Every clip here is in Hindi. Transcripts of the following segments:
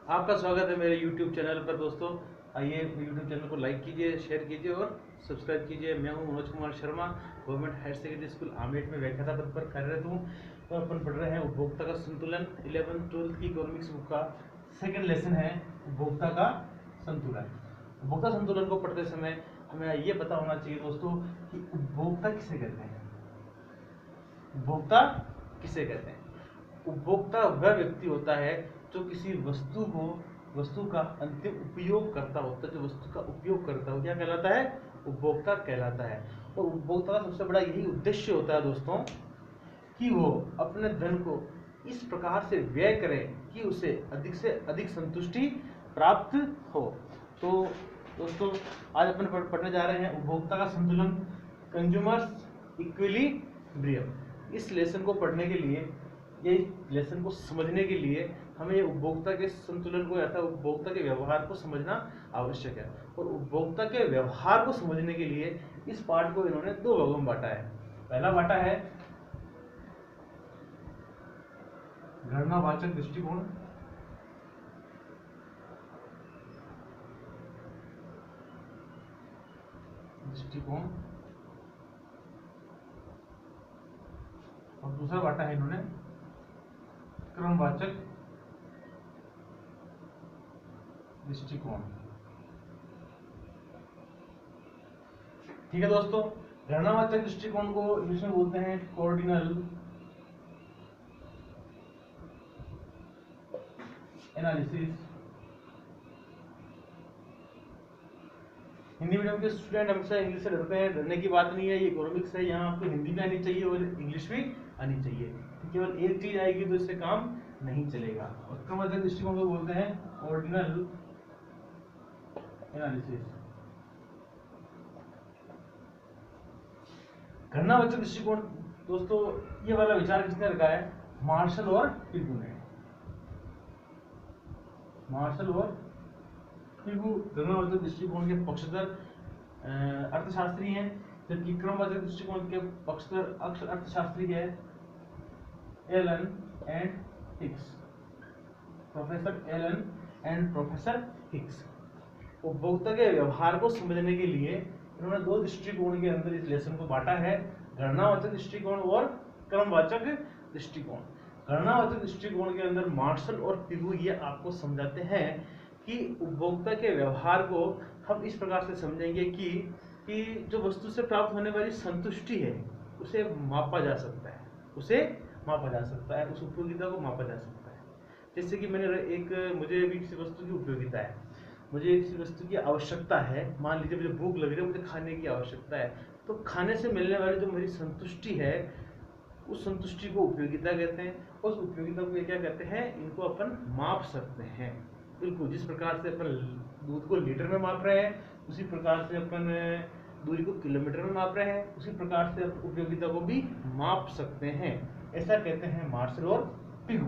आपका स्वागत है मेरे YouTube चैनल पर दोस्तों। आइए YouTube चैनल को लाइक कीजिए, शेयर कीजिए और सब्सक्राइब कीजिए। मैं हूं Manoj Kumar Sharma, government higher secondary school Amet में व्याख्याता पद पर कार्यरत हूं। तो अपन पढ़ रहे हैं उपभोक्ता का संतुलन। 11th-12th की इकोनॉमिक्स बुक का सेकेंड लेसन है उपभोक्ता का संतुलन। उपभोक्ता संतुलन को पढ़ते समय हमें ये पता होना चाहिए दोस्तों कि उपभोक्ता किसे कहते हैं। उपभोक्ता किसे कहते हैं? उपभोक्ता वह व्यक्ति होता है जो किसी वस्तु का अंतिम उपयोग करता होता है। जो वस्तु का उपयोग करता है वो क्या कहलाता है? उपभोक्ता कहलाता है। और उपभोक्ता का सबसे बड़ा यही उद्देश्य होता है दोस्तों कि वो अपने धन को इस प्रकार से व्यय करे कि उसे अधिक से अधिक संतुष्टि प्राप्त हो। तो दोस्तों आज अपन पढ़ने जा रहे हैं उपभोक्ता का संतुलन, कंज्यूमर्स इक्विलिब्रियम। इस लेसन को पढ़ने के लिए, ये लेसन को समझने के लिए हमें ये उपभोक्ता के संतुलन को अर्थात उपभोक्ता के व्यवहार को समझना आवश्यक है। और उपभोक्ता के व्यवहार को समझने के लिए इस पाठ को इन्होंने दो भागों में बांटा है। पहला बांटा है गणनावाचक दृष्टिकोण, और दूसरा बांटा है इन्होंने क्रमवाचक दृष्टिकोण। ठीक है दोस्तों, गणनावाचक दृष्टिकोण को इंग्लिश में बोलते हैं कोऑर्डिनल एनालिसिस। हिंदी मीडियम के स्टूडेंट हमेशा इंग्लिश से डरते हैं। डरने की बात नहीं है, ये इकोनॉमिक्स है, यहाँ आपको हिंदी भी आनी चाहिए और इंग्लिश भी आनी चाहिए। केवल एक चीज आएगी तो इससे काम नहीं चलेगा। और क्रमवाचक दृष्टिकोण को बोलते हैं ऑर्डिनल एनालिसिस। गणनावाचक दृष्टिकोण दोस्तों ये वाला विचार किसने रखा है? मार्शल और पिगू ने। मार्शल और पिगू गणनावाचक दृष्टिकोण के पक्षधर अर्थशास्त्री हैं, जबकि क्रमवाचक दृष्टिकोण के पक्षधर अर्थशास्त्री है Allen and Hicks, professor Allen and professor Hicks. उपभोक्ता के व्यवहार को समझने के लिए इन्होंने दो दृष्टिकोण के अंदर इस लेसन को बांटा है, गणनावाचक दृष्टिकोण और क्रमवाचक दृष्टिकोण। गणनावाचक दृष्टिकोण के अंदर मार्शल और पिगू ये आपको समझाते हैं कि उपभोक्ता के व्यवहार को हम इस प्रकार से समझेंगे कि जो वस्तु से प्राप्त होने वाली संतुष्टि है उसे मापा जा सकता है, उस उपयोगिता को मापा जा सकता है। जैसे कि मुझे भी किसी वस्तु की उपयोगिता है, मुझे किसी वस्तु की आवश्यकता है। मान लीजिए मुझे भूख लग रही है, मुझे खाने की आवश्यकता है, तो खाने से मिलने वाली जो मेरी संतुष्टि है उस संतुष्टि को उपयोगिता कहते हैं। उस उपयोगिता को ये क्या कहते हैं? इनको अपन माप सकते हैं। बिल्कुल जिस प्रकार से अपन दूध को लीटर में माप रहे हैं, उसी प्रकार से अपन दूरी को किलोमीटर में माप रहे हैं, उसी प्रकार से उपयोगिता को भी माप सकते हैं। ऐसा कहते हैं मार्शल और पिगू।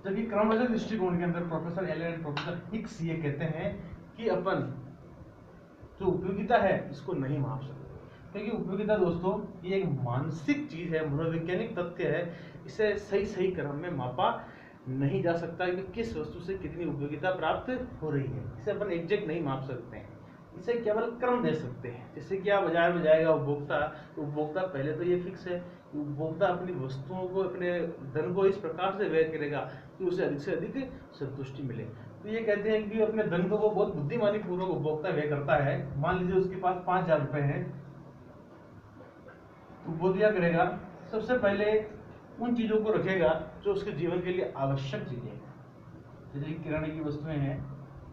जबकि क्रमवाचक दृष्टिकोण के अंदर professor Allen and professor Hicks ये कहते हैं कि अपन जो उपयोगिता है इसको नहीं माप सकते, क्योंकि उपयोगिता दोस्तों ये एक मानसिक चीज है, मनोवैज्ञानिक तथ्य है। इसे सही क्रम में मापा नहीं जा सकता कि किस वस्तु से कितनी उपयोगिता प्राप्त हो रही है। इसे अपन एग्जैक्ट नहीं माप सकते हैं, इसे केवल क्रम दे सकते हैं। जैसे कि आप बाजार में जाएगा उपभोक्ता, तो उपभोक्ता पहले तो ये फिक्स है कि उपभोक्ता अपनी वस्तुओं को, अपने धन को इस प्रकार से व्यय करेगा कि उसे अधिक से अधिक संतुष्टि मिले। तो ये कहते हैं कि अपने धन को वो बहुत बुद्धिमानी पूर्वक उपभोक्ता व्यय करता है। मान लीजिए उसके पास 5,000 रुपए हैं, तो वो क्या करेगा? सबसे पहले उन चीजों को रखेगा जो उसके जीवन के लिए आवश्यक चीजें हैं, जैसे किराने की वस्तुएं हैं,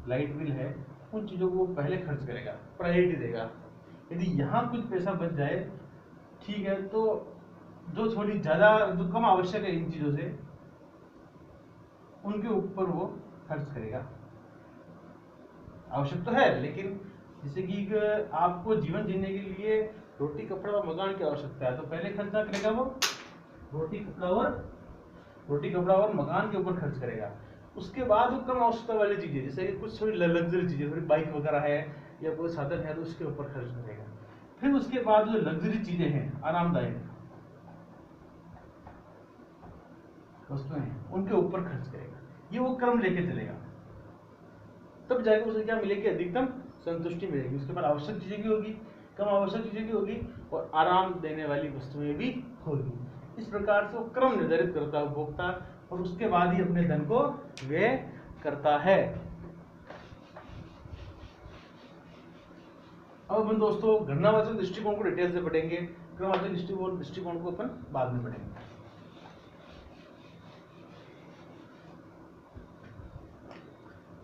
लाइट बिल है, उन चीजों को वो पहले खर्च करेगा, प्रायोरिटी देगा। यदि यहाँ कुछ पैसा बच जाए ठीक है, तो जो थोड़ी ज्यादा जो कम आवश्यक है इन चीजों से उनके ऊपर वो खर्च करेगा। आवश्यक तो है, लेकिन जैसे कि आपको जीवन जीने के लिए रोटी कपड़ा और मकान की आवश्यकता है, तो पहले खर्चा करेगा वो रोटी कपड़ा और मकान के ऊपर खर्च करेगा। उसके बाद वो कम आवश्यकता वाली चीजें, जैसे कि कुछ थोड़ी लग्जरी चीजें, थोड़ी बाइक वगैरह है या कोई साधन है, तो उसके ऊपर खर्च करेगा। फिर उसके बाद जो लग्जरी चीजें हैं, आरामदायक वस्तुएं हैं, उनके ऊपर खर्च करेगा। ये वो क्रम लेके चलेगा, तब जाके उसे क्या मिलेगी, अधिकतम संतुष्टि मिलेगी। उसके बाद आवश्यक चीजें भी होगी, कम आवश्यक चीजें भी होगी, और आराम देने वाली वस्तुएं भी होगी। इस प्रकार से वो क्रम निर्धारित करता है उपभोक्ता, और उसके बाद ही अपने धन को व्यय करता है। अब अपन दोस्तों गणनावाचक दृष्टिकोण को डिटेल से पढ़ेंगे, क्रमवाचक दृष्टिकोण को अपन बाद में पढ़ेंगे।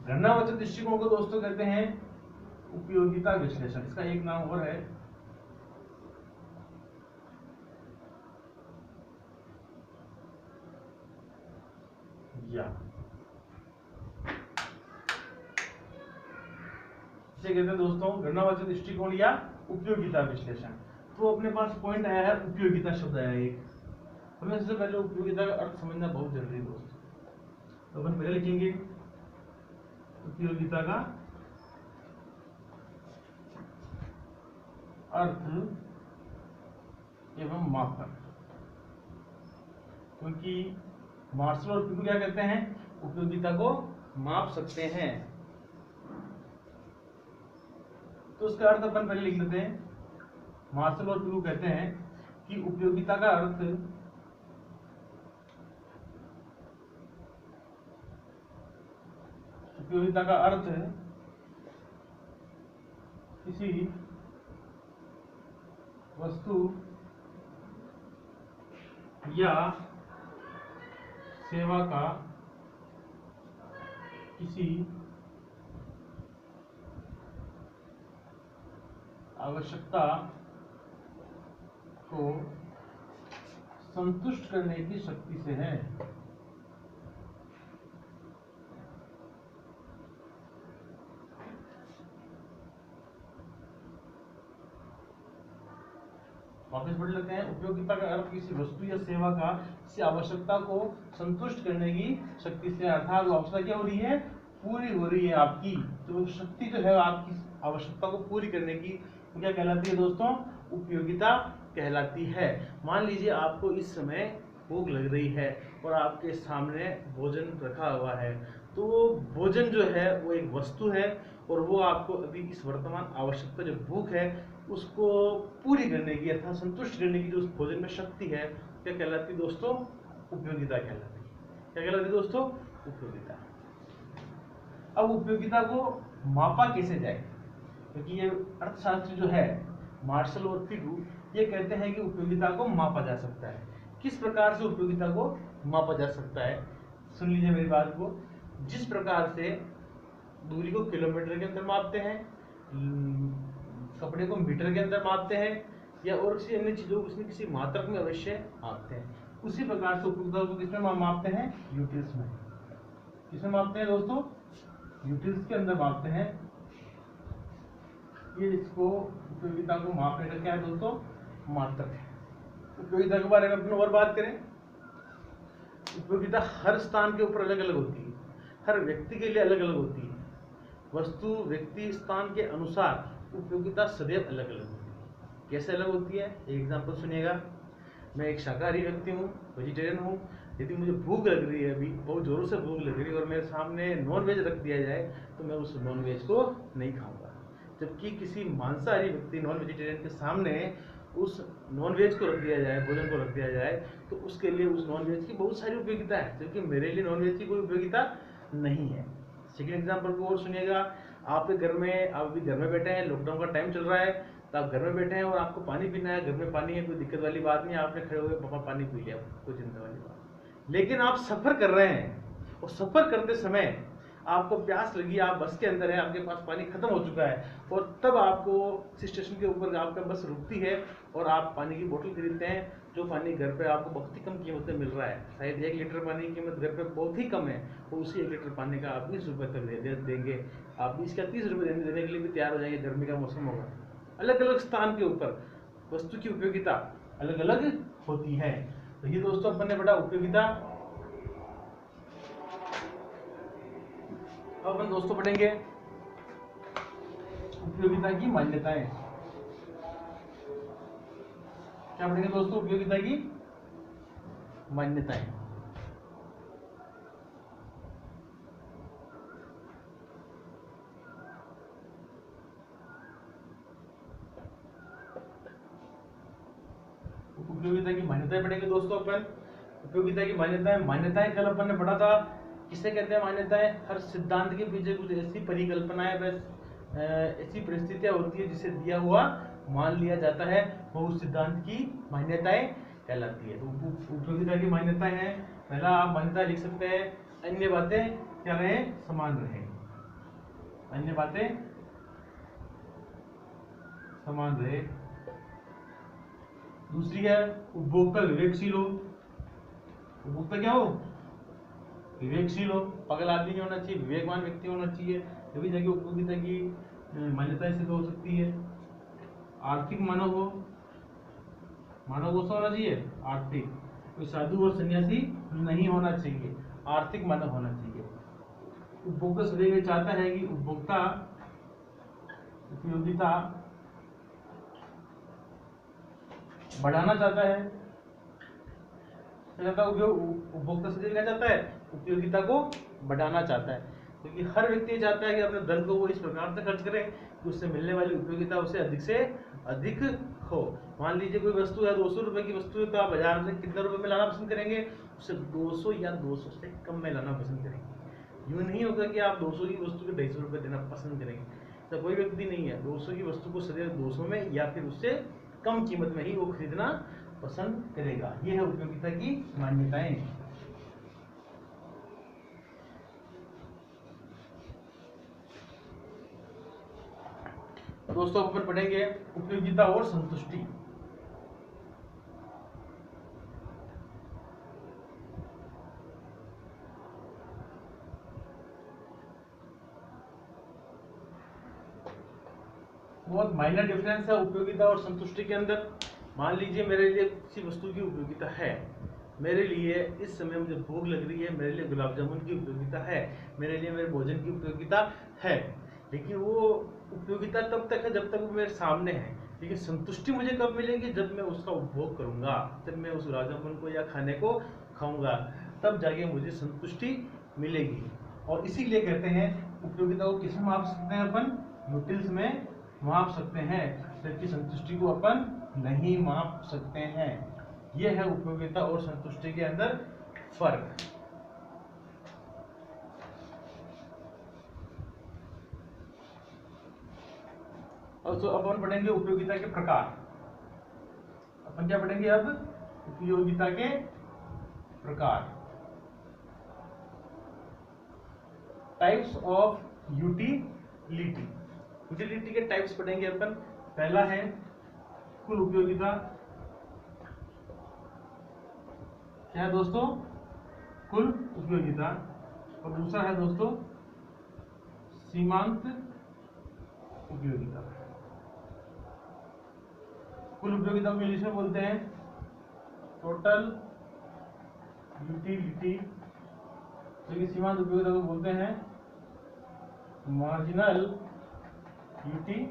गणनावाचक दृष्टिकोण को दोस्तों कहते हैं उपयोगिता विश्लेषण, इसका एक नाम और है या इसे कहते हैं दोस्तों गणनावाचक दृष्टिकोण या उपयोगिता विश्लेषण। तो अपने पास पॉइंट आया है उपयोगिता शब्द आया है एक, हमें सबसे पहले उपयोगिता का अर्थ समझना बहुत जरूरी है दोस्तों। तो अपन पहले लिखेंगे उपयोगिता का अर्थ एवं मापक, क्योंकि मार्शल और पीकू क्या कहते हैं, उपयोगिता को माप सकते हैं। तो उसका अर्थ अपन पहले लिख लेते हैं। मार्शल और पीकू कहते हैं कि उपयोगिता का अर्थ किसी वस्तु या सेवा का किसी आवश्यकता को संतुष्ट करने की शक्ति से है। वापस पढ़ लेते हैं। उपयोगिता का अर्थ किसी वस्तु या सेवा का किसी आवश्यकता को संतुष्ट करने की शक्ति से, अर्थात वो आवश्यकता क्या हो रही है, पूरी हो रही है आपकी, तो शक्ति जो है आपकी आवश्यकता को पूरी करने की क्या कहलाती है दोस्तों, उपयोगिता कहलाती है। मान लीजिए आपको इस समय भूख लग रही है और आपके सामने भोजन रखा हुआ है, तो भोजन जो है वो एक वस्तु है और वो आपको अभी इस वर्तमान आवश्यकता जो भूख है उसको पूरी करने की अर्थात संतुष्ट करने की जो उस भोजन में शक्ति है क्या कहलाती है दोस्तों, उपयोगिता कहलाती है। क्या कहलाती है दोस्तों, उपयोगिता। अब उपयोगिता को मापा कैसे जाए, क्योंकि ये अर्थशास्त्र जो है मार्शल और पीकू ये कहते हैं कि उपयोगिता को मापा जा सकता है। किस प्रकार से उपयोगिता को मापा जा सकता है, सुन लीजिए मेरी बात को। जिस प्रकार से दूरी को किलोमीटर के अंदर मापते हैं, कपड़े को मीटर के अंदर मापते हैं, या और किसी अन्य चीजों को उसमें किसी मात्रक में अवश्य मापते हैं, उसी प्रकार से उपयोगिता को किसमें मापते हैं, यूटिल्स में। किसमें मापते हैं दोस्तों, यूटिल्स के अंदर मापते हैं। ये इसको उपयोगिता को मापने का क्या है दोस्तों, मात्रक है। उपयोगिता के बारे में अपने और बात करें, उपयोगिता हर स्थान के ऊपर अलग अलग होती है, हर व्यक्ति के लिए अलग अलग होती है। वस्तु व्यक्ति स्थान के अनुसार उपयोगिता सदैव अलग अलग होती है। कैसे अलग होती है, एक एग्जांपल सुनिएगा। मैं एक शाकाहारी व्यक्ति हूँ, वेजिटेरियन हूँ। यदि मुझे भूख लग रही है, अभी बहुत जोरों से भूख लग रही है और मेरे सामने नॉन वेज रख दिया जाए तो मैं उस नॉन वेज को नहीं खाऊंगा। जबकि किसी मांसाहारी व्यक्ति नॉन वेजिटेरियन के सामने उस नॉन वेज को रख दिया जाए, भोजन को रख दिया जाए, तो उसके लिए उस नॉन वेज की बहुत सारी उपयोगिता है, जबकि मेरे लिए नॉन वेज की कोई उपयोगिता नहीं है। सेकेंड एग्जाम्पल को और सुनिएगा। आपके घर में, आप अभी घर में बैठे हैं, लॉकडाउन का टाइम चल रहा है, तो आप घर में बैठे हैं और आपको पानी पीना है, घर में पानी है, कोई दिक्कत वाली बात नहीं है, आपने खड़े हुए पापा पानी पी लिया, कोई चिंता वाली बात। लेकिन आप सफर कर रहे हैं और सफर करते समय आपको प्यास लगी, आप बस के अंदर है, आपके पास पानी खत्म हो चुका है, और तब आपको स्टेशन के ऊपर आपका बस रुकती है और आप पानी की बोतल खरीदते हैं, जो पानी घर पे आपको बहुत ही कम कीमत में मिल रहा है। शायद 1 लीटर पानी की कीमत घर पे बहुत ही कम है, तो उसी 1 लीटर पानी का आप 20 रुपये तक देंगे, आप 20 का 30 रुपये देने के लिए भी तैयार हो जाएंगे, गर्मी का मौसम होगा। अलग अलग स्थान के ऊपर वस्तु की उपयोगिता अलग अलग होती है। तो ये दोस्तों अपन ने पढ़ा उपयोगिता। अब अपन दोस्तों पढ़ेंगे उपयोगिता की मान्यताएं। क्या पढ़ेंगे दोस्तों, उपयोगिता की मान्यताएं। उपयोगिता की मान्यताएं पढ़ेंगे दोस्तों अपन। उपयोगिता की मान्यताएं कल अपन ने पढ़ा था। किसे कहते हैं मान्यताएं? हर सिद्धांत के पीछे कुछ ऐसी परिकल्पनाएं, बस ऐसी परिस्थितियां होती है जिसे दिया हुआ मान लिया जाता है, वो उस सिद्धांत की मान्यताएं कहलाती है। तो उपयोगिता की मान्यताएं हैं। पहला आप मान्यता लिख सकते हैं, अन्य बातें क्या रहे? समान रहे। अन्य बातें समान रहे। दूसरी है उपभोक्ता विवेकशील हो। उपभोक्ता क्या हो? विवेकशील हो, पागल आदमी नहीं होना चाहिए, विवेकवान व्यक्ति होना चाहिए, तभी जाके उपयोगिता की मान्यता सिद्ध हो सकती है। आर्थिक मानव हो, मानव कौन सा होना चाहिए? आर्थिक, कोई साधु और सन्यासी नहीं होना चाहिए, आर्थिक मानव होना चाहिए। उपभोक्ता सदैव चाहता है कि उपभोक्ता उपयोगिता बढ़ाना चाहता है। उपभोक्ता सदैव क्या चाहता है? उपयोगिता को बढ़ाना चाहता है, क्योंकि हर व्यक्ति चाहता है कि अपने धन को वो इस प्रकार से खर्च करे कि उससे मिलने वाली उपयोगिता उसे अधिक से अधिक हो। मान लीजिए कोई वस्तु है 200 रुपए की वस्तु है, तो आप बाजार में कितने रुपए में लाना पसंद करेंगे? उसे 200 या 200 से कम में लाना पसंद करेंगे। यूं नहीं होगा कि आप 200 की वस्तु के 250 रुपए देना पसंद करेंगे। तो कोई व्यक्ति नहीं है 200 की वस्तु को सदैव 200 में या फिर उससे कम कीमत में ही वो खरीदना पसंद करेगा। ये है उपयोगिता की मान्यताएं। दोस्तों अपन पढ़ेंगे उपयोगिता और संतुष्टि। बहुत माइनर डिफरेंस है उपयोगिता और संतुष्टि के अंदर। मान लीजिए मेरे लिए किसी वस्तु की उपयोगिता है, मेरे लिए इस समय मुझे भूख लग रही है, मेरे लिए गुलाब जामुन की उपयोगिता है, मेरे लिए मेरे भोजन की उपयोगिता है, लेकिन वो उपयोगिता तब तक है जब तक वो मेरे सामने है। लेकिन संतुष्टि मुझे कब मिलेगी? जब मैं उसका उपभोग करूंगा, जब मैं उस गुलाब जामुन को या खाने को खाऊंगा, तब जाके मुझे संतुष्टि मिलेगी। और इसीलिए कहते हैं उपयोगिता को किसमें माप सकते हैं अपन? यूटिल्स में माप सकते हैं, जबकि संतुष्टि को अपन नहीं माप सकते हैं। यह है उपयोगिता और संतुष्टि के अंदर फर्क। और तो अपन पढ़ेंगे उपयोगिता के प्रकार। अपन क्या पढ़ेंगे अब? उपयोगिता के प्रकार, टाइप्स ऑफ यूटिलिटी। यूटिलिटी के टाइप्स पढ़ेंगे अपन। पहला है कुल उपयोगिता। क्या है दोस्तों? कुल उपयोगिता। और दूसरा है दोस्तों सीमांत उपयोगिता। कुल उपयोगिता को इंग्लिश में बोलते हैं टोटल यूटिलिटी, जबकि सीमांत उपयोगिता को बोलते हैं मार्जिनल यूटिलिटी।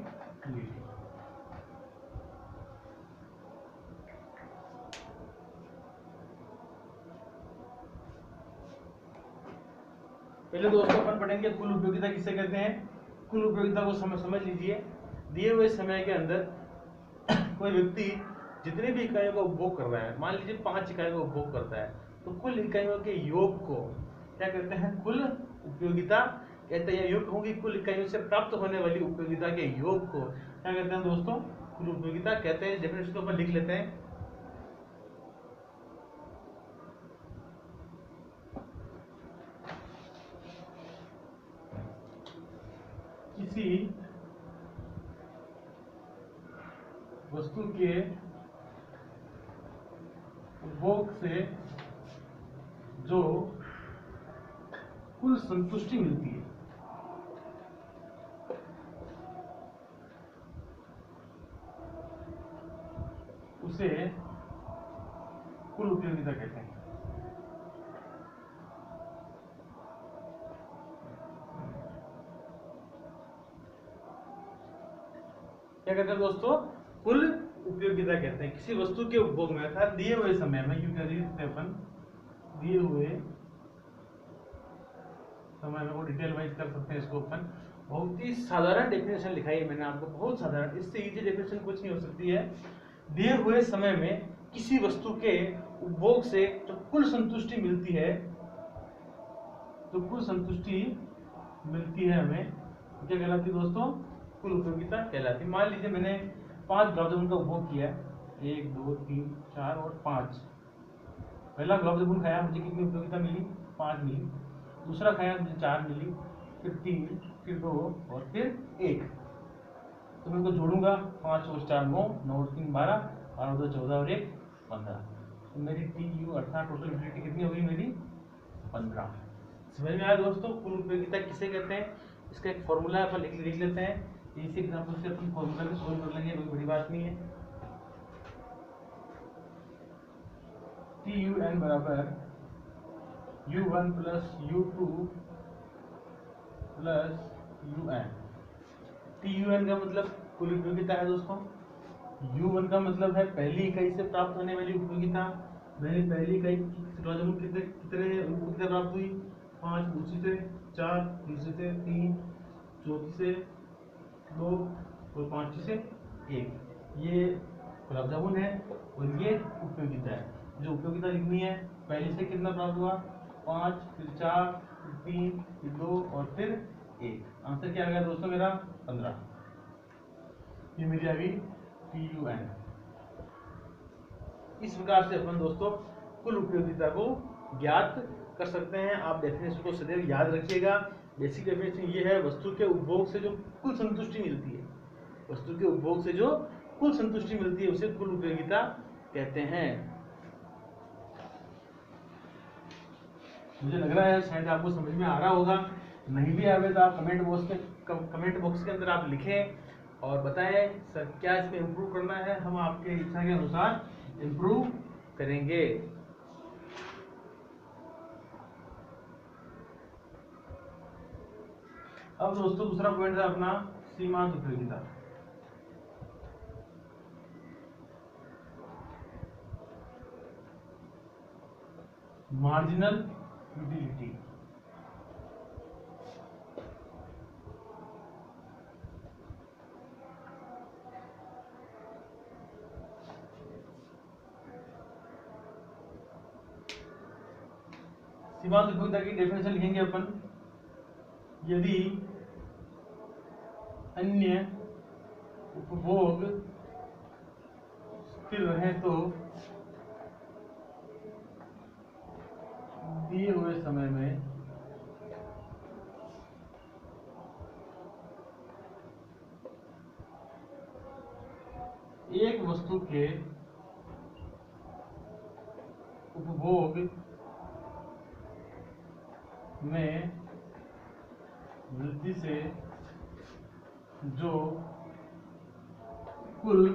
पहले दोस्तों अपन पढ़ेंगे कुल उपयोगिता किसे कहते हैं। कुल उपयोगिता को समझ लीजिए। दिए हुए समय के अंदर कोई व्यक्ति जितनी भी इकाइयों का उपभोग कर रहा है, मान लीजिए 5 इकाइयों का उपभोग करता है, तो कुल इकाइयों के योग को क्या कहते हैं? कुल उपयोगिता कहते हैं। योग होगी कुल इकाइयों से प्राप्त होने वाली उपयोगिता के योग को क्या कहते हैं दोस्तों? कुल उपयोगिता कहते हैं। डेफिनेशन को अपन लिख लेते हैं। किसी वस्तु के उपभोग से जो कुल संतुष्टि मिलती है, उसे कुल उपयोगिता कहते हैं। क्या कहते हैं दोस्तों? कुल उपयोगिता कहते हैं। किसी वस्तु के उपभोग में अर्थात दिए हुए समय में, क्यों कह रही है अपन, दिए हुए समय में, वो डिटेल वाइज कर सकते हैं इसको अपन। बहुत ही साधारण डेफिनेशन लिखाई है मैंने आपको, बहुत साधारण, इससे इजी डेफिनेशन कुछ नहीं हो सकती है। दिए हुए समय में किसी वस्तु के उपभोग से जो कुल संतुष्टि मिलती है, जो कुल संतुष्टि मिलती है हमें, क्या कहलाती है दोस्तों? कुल उपयोगिता कहलाती है। मान लीजिए मैंने 5 गुलाब जामुन का उपभोग किया, 1 2 3 4 और 5। पहला गुलाब जामुन खाया, मुझे कितनी उपयोगिता मिली? 5 मिली। दूसरा खाया, मुझे 4 मिली, फिर 3, फिर 2 और फिर 1। तो मैं इनको जोड़ूंगा, 5 और 4 9, 9 और 3 12, 12 और 2 14 और 1 15। तो मेरी TU अर्थात टोटल यूटिलिटी कितनी होगी मेरी? 15। समझ में आया दोस्तों कुल उपयोगिता किसे कहते हैं? इसका एक फॉर्मूला अपन लिख लेते हैं, इसी एग्जांपल से अपन फॉर्मूला भी सोल्व कर लेंगे, कोई बड़ी बात नहीं है। TUN बराबर U1 plus U2 plus UN। TUN का मतलब कुल उपयोगिता है दोस्तों। U1 का मतलब है पहली इकाई से प्राप्त होने वाली उपयोगिता। मैंने पहली इकाई कितने उपयोगिता प्राप्त हुई? 5, दूसरी से 4, तीसरी से 3, चौथी से 2 और 5वीं से 1। ये गुलाब जामुन है और ये उपयोगिता है। जो उपयोगिता लिखनी है, पहले से कितना प्राप्त हुआ? 5, फिर 4, फिर 3, फिर 2 और फिर 1। आंसर क्या आ गया दोस्तों मेरा? 15। ये मेरी आ गई TUN। इस प्रकार से अपन दोस्तों कुल उपयोगिता को ज्ञात कर सकते हैं। आप डेफिनेशन को सदैव याद रखिएगा। बेसिक डेफिनेशन ये है, वस्तु के उपभोग से जो कुल संतुष्टि मिलती है, वस्तु के उपभोग से जो कुल संतुष्टि मिलती है उसे कुल उपयोगिता कहते हैं। मुझे लग रहा है शायद आपको समझ में आ रहा होगा। नहीं भी आवे तो आप कमेंट बॉक्स के अंदर आप लिखें और बताएं सर क्या इसमें इम्प्रूव करना है, हम आपके इच्छा के अनुसार इम्प्रूव करेंगे। अब दोस्तों दूसरा पॉइंट है अपना सीमांत उपयोगिता। Marginal utility. सीमांत उपयोगिता की डेफिनेशन लिखेंगे अपन, यदि अन्य उपभोग स्थिर रहे तो दिए हुए समय में एक वस्तु के उपभोग में वृद्धि से जो कुल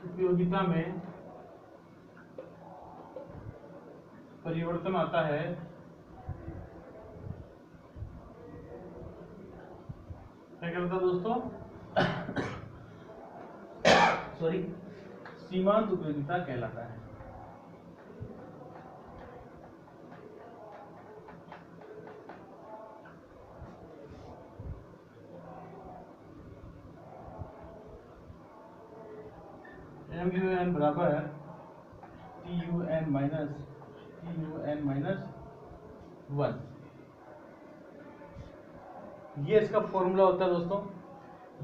उपयोगिता में परिवर्तन आता है, क्या कहता है दोस्तों? सॉरी, सीमांत उपयोगिता कहलाता है। MUN बराबर TUN माइनस 1। ये इसका फॉर्मूला होता है दोस्तों।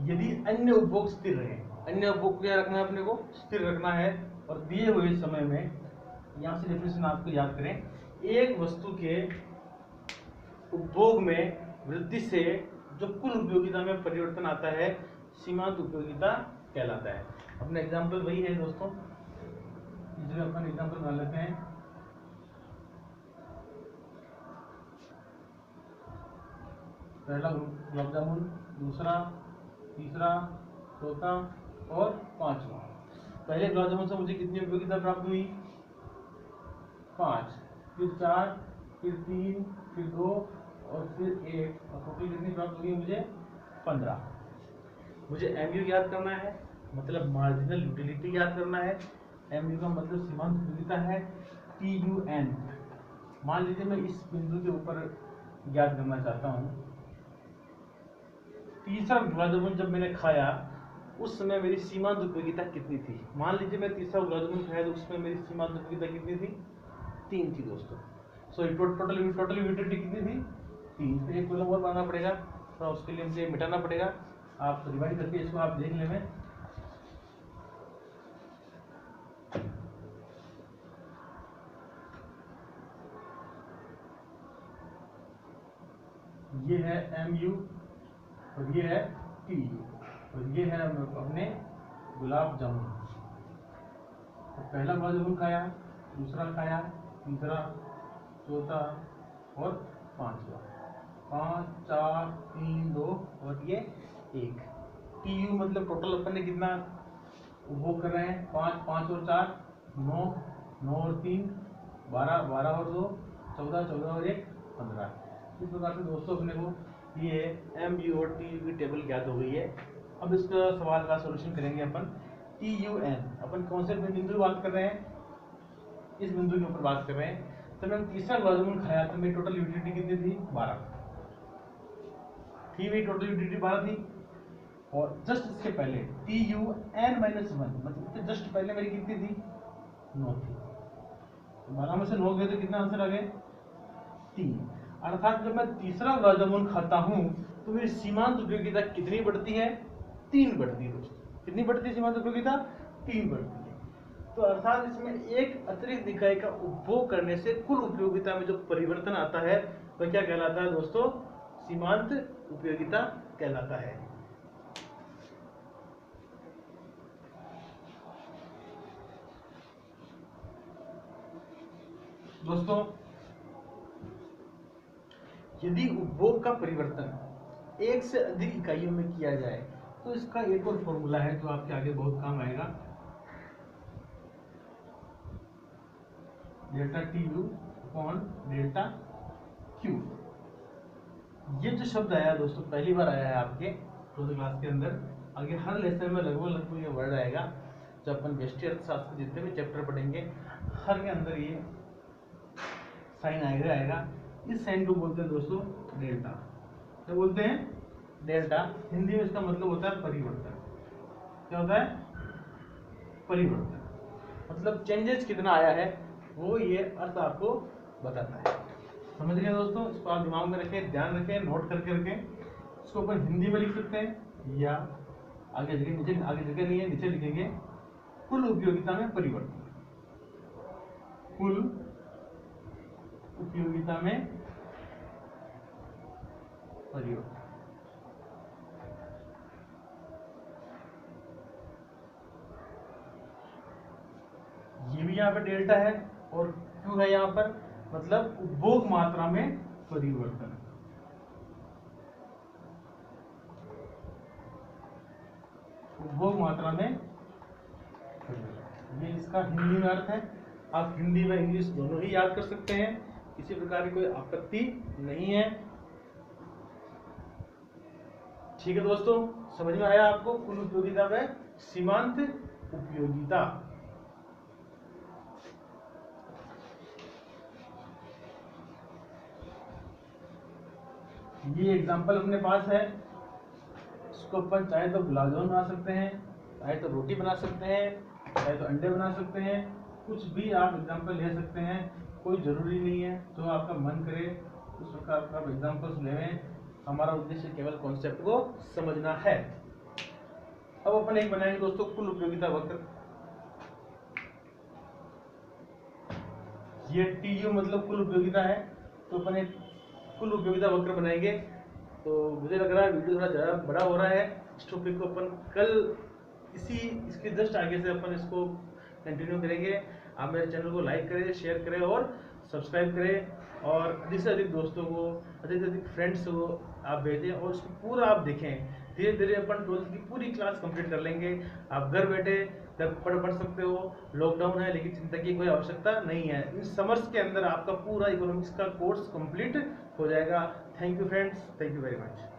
यदि अन्य उपभोग स्थिर रहे, अन्य उपभोग क्या रखना है अपने को? स्थिर रखना है। और दिए हुए समय में, यहाँ से डेफिनेशन आपको याद करें, एक वस्तु के उपभोग में वृद्धि से जो कुल उपयोगिता में परिवर्तन आता है, सीमांत उपयोगिता कहलाता है। अपना एग्जाम्पल वही है दोस्तों, इसमें अपन एग्जाम्पल बना लेते हैं। पहला गुलाब जामुन, दूसरा, तीसरा, चौथा और 5वां। पहले गुलाब जामुन से मुझे कितनी उपयोगिता प्राप्त हुई? 5, फिर 4, फिर 3, फिर 2 और फिर 1, और टोटल कितनी प्राप्त हुई मुझे? 15। मुझे MU याद करना है, मतलब मार्जिनल यूटिलिटी याद करना है। MU का मतलब सीमांत उपयोगिता है। TUN मान लीजिए मैं इस बिंदु के ऊपर ज्ञात करना चाहता हूँ। तीसरा गुलाब जामुन जब मैंने खाया उस समय मेरी सीमांत उपयोगिता कितनी थी। मान लीजिए मैं तीसरा गुलाब जामुन खाया तो उसमें मेरी सीमांत उपयोगिता कितनी थी, 3 थी दोस्तों। सॉरी टोटल यूटिलिटी कितनी थी, 3। तो एक कॉलम और बनाना पड़ेगा, तो उसके लिए मुझे मिटाना पड़ेगा। आप रिवाइज करके इसको आप देख लें। ये है MU और ये है TU और ये है अपने गुलाब जामुन। तो पहला गुलाब जामुन खाया, दूसरा खाया, तीसरा, चौथा और पांचवा। 5 4 3 2 और ये 1। TU मतलब टोटल अपन ने कितना उपभोग कर रहे हैं, 5 5 और 4 9 9 और 3 12 12 और 2 14 14 और 1 15। इस प्रकार से दोस्तों अपने को ये MU और TU की टेबल ज्ञात हो गई है। अब इसका सवाल का सॉल्यूशन करेंगे अपन। TUN अपन कौन से बिंदु की बात कर रहे हैं, इस बिंदु के ऊपर बात कर रहे हैं। तो मैंने तीसरा गुलाब जामुन खाया तो मेरी टोटल यूटिलिटी कितनी थी, 12 थी। मेरी टोटल यूटिलिटी 12 थी। और जस्ट इसके पहले TUN-1 मतलब जस्ट पहले मेरी कितनी थी, 9 थी। 12 में से 9 गए तो कितना आंसर आ गए, 3। अर्थात जब मैं तीसरा गुलाब जामुन खाता हूं तो मेरी सीमांत उपयोगिता कितनी बढ़ती है, 3 बढ़ती है दोस्तों। कितनी बढ़ती है सीमांत उपयोगिता, 3 बढ़ती है। तो अर्थात इसमें एक अतिरिक्त इकाई का उपभोग करने से कुल उपयोगिता में जो परिवर्तन आता है वह क्या कहलाता है दोस्तों, सीमांत उपयोगिता कहलाता है। दोस्तों यदि उपभोग का परिवर्तन एक से अधिक इकाइयों में किया जाए तो इसका एक और फॉर्मूला है जो आपके आगे बहुत काम आएगा। Delta TU upon delta Q। ये जो शब्द आया दोस्तों पहली बार आया है आपके 12th क्लास के अंदर। आगे हर लेसन में लगभग ये वर्ड आएगा। जब अपन व्यष्टि अर्थशास्त्र जितने भी चैप्टर पढ़ेंगे हर के अंदर ये साइन आएगा। इस साइन को बोलते हैं दोस्तों डेल्टा। क्या बोलते हैं, डेल्टा। हिंदी में इसका मतलब होता है परिवर्तन। क्या होता है, परिवर्तन। मतलब चेंजेस कितना आया है वो ये अर्थ आपको बताता है। समझ गए दोस्तों, इसको आप दिमाग में रखें, ध्यान रखें, नोट करके रखें। इसको अपन हिंदी में लिख सकते हैं या आगे जगह नीचे, आगे जगह नहीं है नीचे लिखेंगे कुल उपयोगिता में परिवर्तन। कुल उपयोगिता में परिवर्तन। ये भी यहाँ पे डेल्टा है और क्यों है यहाँ पर, मतलब उपभोग मात्रा में परिवर्तन। उपभोग मात्रा में परिवर्तन, ये इसका हिंदी में अर्थ है। आप हिंदी व इंग्लिश दोनों ही याद कर सकते हैं, किसी प्रकार की कोई आपत्ति नहीं है। ठीक है दोस्तों, समझ में आया आपको कुल उपयोगिता व सीमांत उपयोगिता। ये एग्जांपल अपने पास है। इसको अपन चाहे तो गुलाब जामुन बना सकते हैं, चाहे तो रोटी बना सकते हैं, चाहे तो अंडे बना सकते हैं, कुछ भी आप एग्जांपल ले सकते हैं। कोई जरूरी नहीं है, जो आपका मन करे उस प्रकार का आप एग्जांपल्स लें। हमारा उद्देश्य केवल कॉन्सेप्ट को समझना है। अब अपन एक बनाएंगे दोस्तों कुल उपयोगिता वक्र। ये TU मतलब कुल उपयोगिता है, तो अपन एक कुल उपयोगिता वक्र बनाएंगे। तो मुझे लग रहा है वीडियो थोड़ा ज़्यादा बड़ा हो रहा है। इस टॉपिक को अपन कल इसके जस्ट आगे से अपन इसको कंटिन्यू करेंगे। आप मेरे चैनल को लाइक करें, शेयर करें और सब्सक्राइब करें और अधिक से अधिक दोस्तों को, अधिक से अधिक फ्रेंड्स को आप भेजें और उसको पूरा आप देखें। धीरे धीरे अपन 12th की पूरी क्लास कंप्लीट कर लेंगे। आप घर बैठे पढ़ सकते हो। लॉकडाउन है लेकिन चिंता की कोई आवश्यकता नहीं है। इन समर्स के अंदर आपका पूरा इकोनॉमिक्स का कोर्स कंप्लीट हो जाएगा। Thank you friends, thank you very much.